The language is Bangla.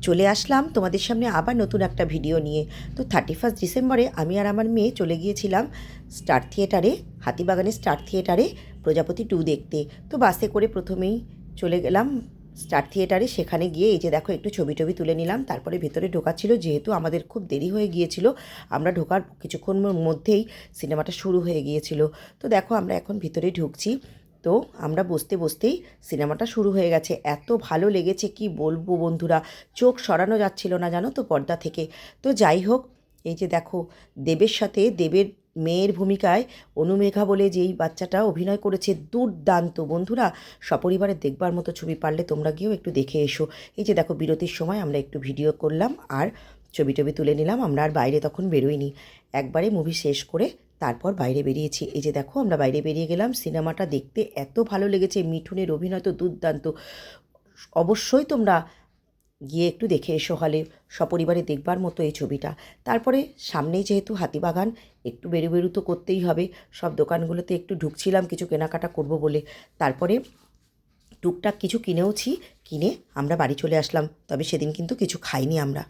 চলে আসলাম তোমাদের সামনে আবার নতুন একটা ভিডিও নিয়ে। তো 31 ডিসেম্বরে আমি আর আমার মেয়ে চলে গিয়েছিলাম স্টার থিয়েটারে, হাতিবাগানের স্টার থিয়েটারে প্রজাপতি 2 দেখতে। তো বাসে করে প্রথমেই চলে গেলাম স্টার থিয়েটারে। সেখানে গিয়ে এই যে দেখো একটু ছবি টবি তুলে নিলাম, তারপরে ভেতরে ঢোকা ছিল। যেহেতু আমাদের খুব দেরি হয়ে গিয়েছিল, আমরা ঢোকার কিছুক্ষণের মধ্যেই সিনেমাটা শুরু হয়ে গিয়েছিল। তো দেখো আমরা এখন ভিতরে ঢুকছি। তো আমরা বসতে বসতেই সিনেমাটা শুরু হয়ে গেছে। এত ভালো লেগেছে কি বলবো বন্ধুরা, চোখ সরানো যাচ্ছিল না জানো তো পর্দা থেকে। তো যাই হোক, এই যে দেখো দেবের সাথে দেবের মেয়ের ভূমিকায় অনুমেঘা বলে যেই বাচ্চাটা অভিনয় করেছে, দুর্দান্ত বন্ধুরা। সপরিবারে দেখবার মতো ছবি, পারলে তোমরা গিয়েও একটু দেখে এসো। এই যে দেখো বিরতির সময় আমরা একটু ভিডিও করলাম আর ছবি টবি তুলে নিলাম। আমরা আর বাইরে তখন বেরোইনি, একবারে মুভি শেষ করে তারপর বাইরে বেরিয়েছি। এই যে দেখো আমরা বাইরে বেরিয়ে গেলাম। সিনেমাটা দেখতে এত ভালো লেগেছে, মিঠুনের অভিনয় তো দুর্দান্ত। অবশ্যই তোমরা গিয়ে একটু দেখে এসো হলে, সপরিবারে দেখবার মতো এই ছবিটা। তারপরে সামনেই যেহেতু হাতিবাগান, একটু বেরু তো করতেই হবে। সব দোকানগুলোতে একটু ঢুকছিলাম কিছু কেনাকাটা করব বলে। তারপরে টুকটাক কিছু কিনেওছি, কিনে আমরা বাড়ি চলে আসলাম। তবে সেদিন কিন্তু কিছু খাইনি আমরা।